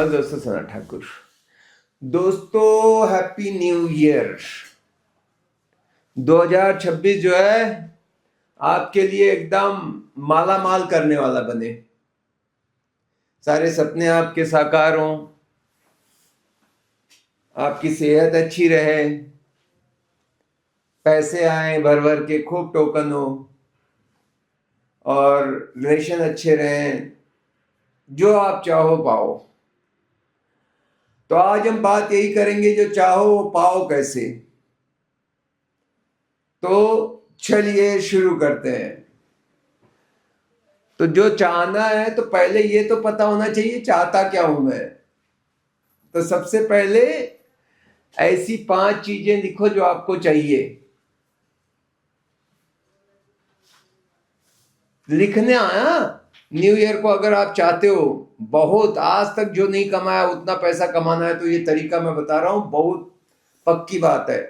Hello दोस्तों, सना ठाकुर। दोस्तों, happy new year. 2026 जो है आपके लिए एकदम माला माल करने वाला बने। सारे सपने आपके साकार हों, आपकी सेहत अच्छी रहे, पैसे आए भर भर के, खूब टोकन हो और रिलेशन अच्छे रहें, जो आप चाहो पाओ। तो आज हम बात यही करेंगे, जो चाहो वो पाओ कैसे। तो चलिए शुरू करते हैं। तो जो चाहना है तो पहले ये तो पता होना चाहिए चाहता क्या हूं मैं। तो सबसे पहले ऐसी 5 चीजें लिखो जो आपको चाहिए। लिखने आया न्यू ईयर को, अगर आप चाहते हो बहुत, आज तक जो नहीं कमाया उतना पैसा कमाना है, तो ये तरीका मैं बता रहा हूं, बहुत पक्की बात है।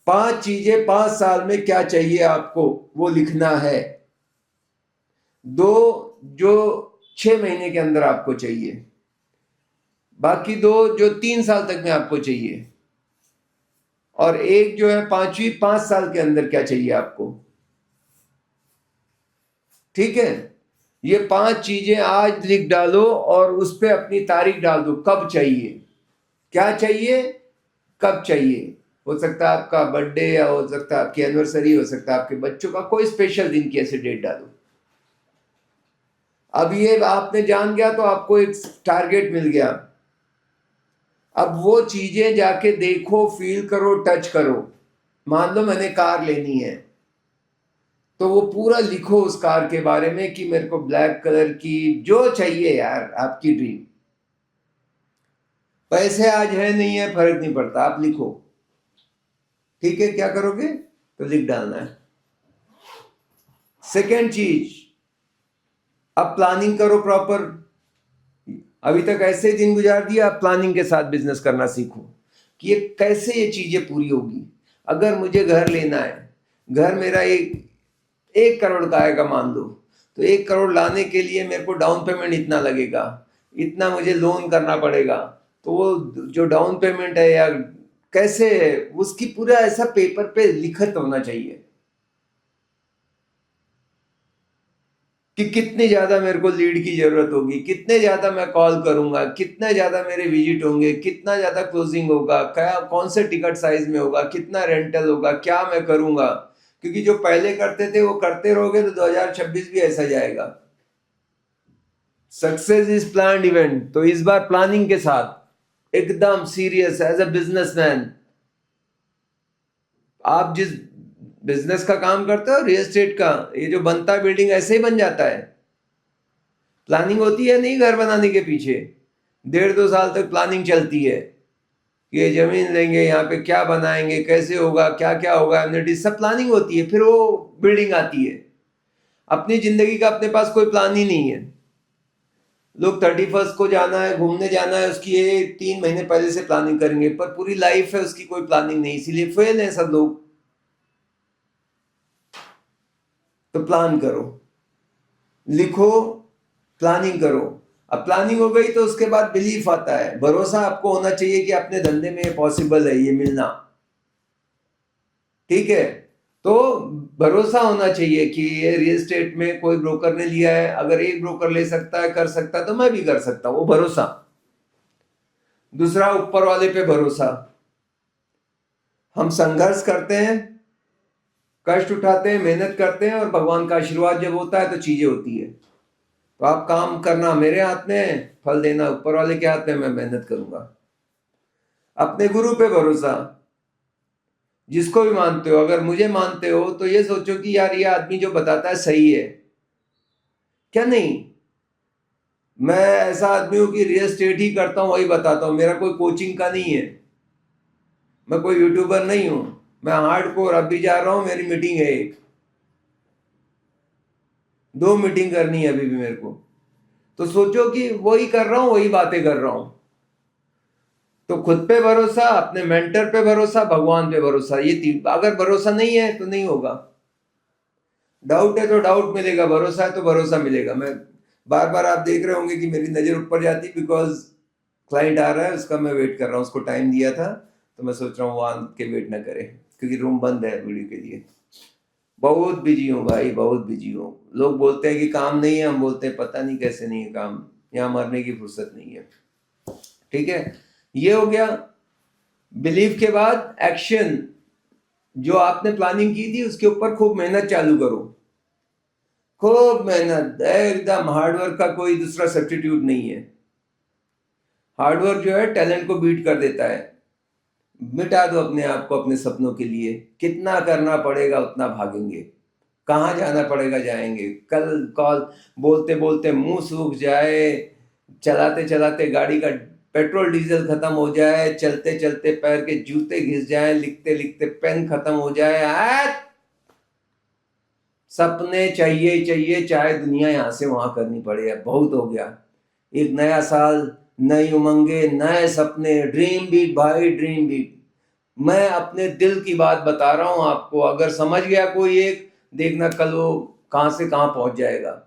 5 चीजें 5 साल में क्या चाहिए आपको, वो लिखना है। 2 जो 6 महीने के अंदर आपको चाहिए, बाकी 2 जो 3 साल तक में आपको चाहिए, और एक जो है 5 साल के अंदर क्या चाहिए आपको। ठीक है, ये 5 चीजें आज लिख डालो और उस पर अपनी तारीख डाल दो, कब चाहिए, क्या चाहिए, कब चाहिए। हो सकता है आपका बर्थडे, या हो सकता है आपकी एनिवर्सरी, हो सकता है आपके बच्चों का कोई स्पेशल दिन की ऐसे डेट डालो। अब ये आपने जान गया तो आपको एक टारगेट मिल गया। अब वो चीजें जाके देखो, फील करो, टच करो। मान लो मैंने कार लेनी है, तो वो पूरा लिखो उस कार के बारे में कि मेरे को ब्लैक कलर की जो चाहिए यार, आपकी ड्रीम। पैसे आज है नहीं है फर्क नहीं पड़ता, आप लिखो। ठीक है, क्या करोगे तो लिख डालना है। सेकेंड चीज, अब प्लानिंग करो प्रॉपर। अभी तक ऐसे दिन गुजार दिए, आप प्लानिंग के साथ बिजनेस करना सीखो कि ये कैसे ये चीजें पूरी होगी। अगर मुझे घर लेना है, घर मेरा 1 करोड़ का आएगा मान लो, तो 1 करोड़ लाने के लिए मेरे को डाउन पेमेंट इतना लगेगा, इतना मुझे लोन करना पड़ेगा। तो वो जो डाउन पेमेंट है या कैसे है, उसकी पूरा ऐसा पेपर पे लिखत होना चाहिए कि कितने ज्यादा मेरे को लीड की जरूरत होगी, कितने ज्यादा मैं कॉल करूंगा, कितना ज्यादा मेरे विजिट होंगे, कितना ज्यादा क्लोजिंग होगा, क्या कौन से टिकट साइज में होगा, कितना रेंटल होगा, क्या मैं करूंगा। क्योंकि जो पहले करते थे वो करते रहोगे तो 2026 भी ऐसा जाएगा। Success is planned event. तो इस बार प्लानिंग के साथ एकदम सीरियस एज अ बिजनेसमैन। आप जिस बिजनेस का काम करते हो, रियल एस्टेट का, ये जो बनता है बिल्डिंग ऐसे ही बन जाता है। प्लानिंग होती है नहीं घर बनाने के पीछे, 1.5-2 साल तक प्लानिंग चलती है कि ये जमीन लेंगे, यहाँ पे क्या बनाएंगे, कैसे होगा, क्या क्या होगा, एम्यूनिटी, सब प्लानिंग होती है, फिर वो बिल्डिंग आती है। अपनी जिंदगी का अपने पास कोई प्लान ही नहीं है। लोग 31st को जाना है, घूमने जाना है, उसकी ये 3 महीने पहले से प्लानिंग करेंगे, पर पूरी लाइफ है उसकी कोई प्लानिंग नहीं, इसीलिए फेल है सब लोग। तो प्लान करो, लिखो, प्लानिंग करो। अब प्लानिंग हो गई तो उसके बाद बिलीफ आता है, भरोसा आपको होना चाहिए कि अपने धंधे में ये पॉसिबल है, ये मिलना। ठीक है, तो भरोसा होना चाहिए कि ये रियल एस्टेट में कोई ब्रोकर ने लिया है, अगर एक ब्रोकर ले सकता है, कर सकता है, तो मैं भी कर सकता हूं, वो भरोसा। दूसरा, ऊपर वाले पे भरोसा। हम संघर्ष करते हैं, कष्ट उठाते हैं, मेहनत करते हैं, और भगवान का आशीर्वाद जब होता है तो चीजें होती है। तो आप काम करना मेरे हाथ में है, फल देना ऊपर वाले के हाथ में, मैं मेहनत करूंगा। अपने गुरु पे भरोसा, जिसको भी मानते हो, अगर मुझे मानते हो तो ये सोचो कि यार ये आदमी जो बताता है सही है क्या। नहीं, मैं ऐसा आदमी हूं कि रियल एस्टेट ही करता हूं, वही बताता हूं, मेरा कोई कोचिंग का नहीं है, मैं कोई यूट्यूबर नहीं हूं, मैं हार्डकोर। अब भी जा रहा हूं, मेरी मीटिंग है 2 मीटिंग करनी है अभी भी मेरे को। तो सोचो कि वही कर रहा हूं, वही बातें कर रहा हूं। तो खुद पे भरोसा, अपने मेंटर पे भरोसा, भगवान पे भरोसा, ये 3। अगर भरोसा नहीं है तो नहीं होगा। डाउट है तो डाउट मिलेगा, भरोसा है तो भरोसा मिलेगा। मैं बार बार आप देख रहे होंगे कि मेरी नज़र ऊपर जाती, बिकॉज क्लाइंट आ रहा है, उसका मैं वेट कर रहा हूँ, उसको टाइम दिया था, तो मैं सोच रहा हूँ वो आन के वेट ना करे, क्योंकि रूम बंद है वीडियो के लिए। बहुत बिजी हूँ भाई, बहुत बिजी हूँ। लोग बोलते हैं कि काम नहीं है, हम बोलते हैं पता नहीं कैसे नहीं है काम, यहाँ मरने की फुर्सत नहीं है। ठीक है, ये हो गया बिलीव के बाद एक्शन। जो आपने प्लानिंग की थी उसके ऊपर खूब मेहनत चालू करो, खूब मेहनत, एकदम हार्डवर्क का कोई दूसरा सब्स्टिट्यूट नहीं है। हार्डवर्क जो है टैलेंट को बीट कर देता है। मिटा दो अपने आप को अपने सपनों के लिए, कितना करना पड़ेगा उतना भागेंगे, कहाँ जाना पड़ेगा जाएंगे। कल कॉल बोलते बोलते मुंह सूख जाए, चलाते चलाते गाड़ी का पेट्रोल डीजल खत्म हो जाए, चलते चलते पैर के जूते घिस जाए, लिखते लिखते पेन खत्म हो जाए, सपने चाहिए ही चाहिए, चाहे दुनिया यहाँ से वहां करनी पड़े। बहुत हो गया। एक नया साल, नई उमंगे, नए सपने, ड्रीम बीट भाई, ड्रीम बीट। मैं अपने दिल की बात बता रहा हूं आपको, अगर समझ गया कोई एक, देखना कल वो कहां से कहां पहुंच जाएगा।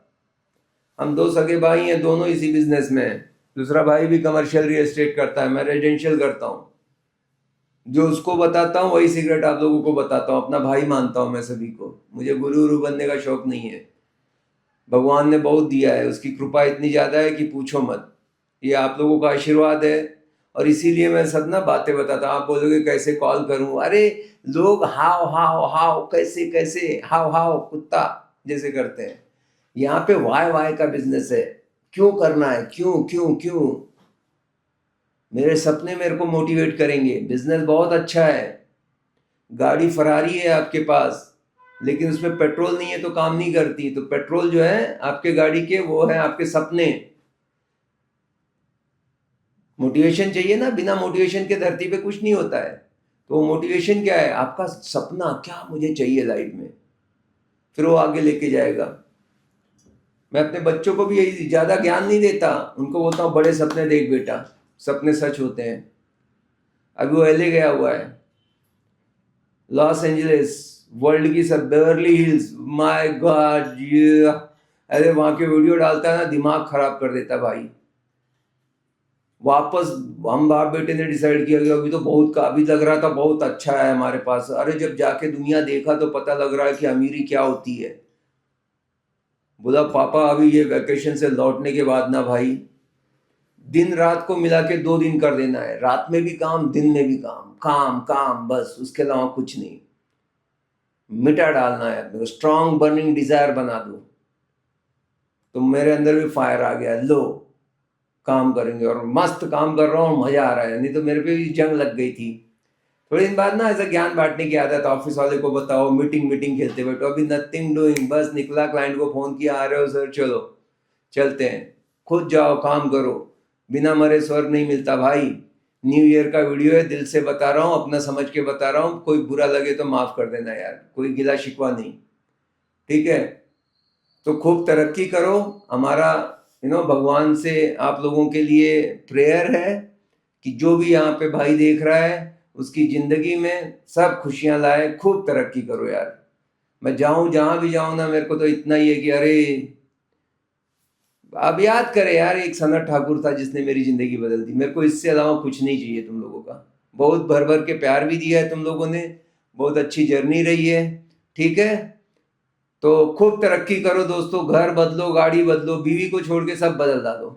हम दो सगे भाई हैं, दोनों इसी बिजनेस में हैं। दूसरा भाई भी कमर्शियल रियल एस्टेट करता है, मैं रेजिडेंशियल करता हूँ। जो उसको बताता हूँ वही सीक्रेट आप लोगों को बताता हूँ। अपना भाई मानता हूँ मैं सभी को, मुझे गुरु गुरु बनने का शौक नहीं है। भगवान ने बहुत दिया है, उसकी कृपा इतनी ज़्यादा है कि पूछो मत। ये आप लोगों का आशीर्वाद है, और इसीलिए मैं सब ना बातें बताता हूँ। आप बोलोगे कैसे कॉल करूँ, अरे लोग हाव हाव हाव कैसे कैसे हाव हाव कुत्ता जैसे करते हैं। यहाँ पे वाई वाई का बिजनेस है, क्यों करना है, क्यों क्यों क्यों। मेरे सपने मेरे को मोटिवेट करेंगे। बिजनेस बहुत अच्छा है, गाड़ी फरारी है आपके पास, लेकिन उसमें पेट्रोल नहीं है तो काम नहीं करती। तो पेट्रोल जो है आपके गाड़ी के, वो है आपके सपने। मोटिवेशन चाहिए ना, बिना मोटिवेशन के धरती पे कुछ नहीं होता है। तो मोटिवेशन क्या है, आपका सपना, क्या मुझे चाहिए लाइफ में, फिर वो आगे लेके जाएगा। मैं अपने बच्चों को भी यही ज्यादा ज्ञान नहीं देता, उनको बोलता हूँ बड़े सपने देख बेटा, सपने सच होते हैं। अभी वो एलए गया हुआ है, लॉस एंजलिस, वर्ल्ड की सब, बेवर्ली हिल्स, माय गॉड ये, अरे वहां के वीडियो डालता है ना, दिमाग खराब कर देता भाई। वापस हम बाप बेटे ने डिसाइड किया कि अभी तो बहुत का, अभी लग रहा था बहुत अच्छा है हमारे पास, अरे जब जाके दुनिया देखा तो पता लग रहा है कि अमीरी क्या होती है। बोला पापा अभी ये वैकेशन से लौटने के बाद ना भाई, दिन रात को मिला के 2 दिन कर देना है, रात में भी काम, दिन में भी काम, काम काम, बस उसके अलावा कुछ नहीं। मिटा डालना है अपने को, स्ट्रॉन्ग बर्निंग डिजायर बना दो। तो मेरे अंदर भी फायर आ गया, लो काम करेंगे, और मस्त काम कर रहा हूँ, मजा आ रहा है। नहीं तो मेरे पे भी जंग लग गई थी। थोड़ी दिन बाद ना ऐसा ज्ञान बांटने की आदत, ऑफिस वाले को बताओ, मीटिंग मीटिंग खेलते बैठो, अभी नथिंग डूइंग, बस निकला, क्लाइंट को फोन किया, आ रहे हो सर, चलो चलते हैं। खुद जाओ काम करो, बिना मरे स्वर्ग नहीं मिलता भाई। न्यू ईयर का वीडियो है, दिल से बता रहा हूँ, अपना समझ के बता रहा हूँ। कोई बुरा लगे तो माफ कर देना यार, कोई गिला शिकवा नहीं, ठीक है। तो खूब तरक्की करो। हमारा भगवान से आप लोगों के लिए प्रेयर है कि जो भी यहाँ पे भाई देख रहा है, उसकी जिंदगी में सब खुशियां लाए, खूब तरक्की करो यार। मैं जाऊं जहां भी जाऊं ना, मेरे को तो इतना ही है कि अरे, अब याद करे यार, एक सनत ठाकुर था जिसने मेरी जिंदगी बदल दी। मेरे को इससे अलावा कुछ नहीं चाहिए तुम लोगों का। बहुत भर भर के प्यार भी दिया है तुम लोगों ने, बहुत अच्छी जर्नी रही है, ठीक है। तो खूब तरक्की करो दोस्तों, घर बदलो, गाड़ी बदलो, बीवी को छोड़ के सब बदल डालो।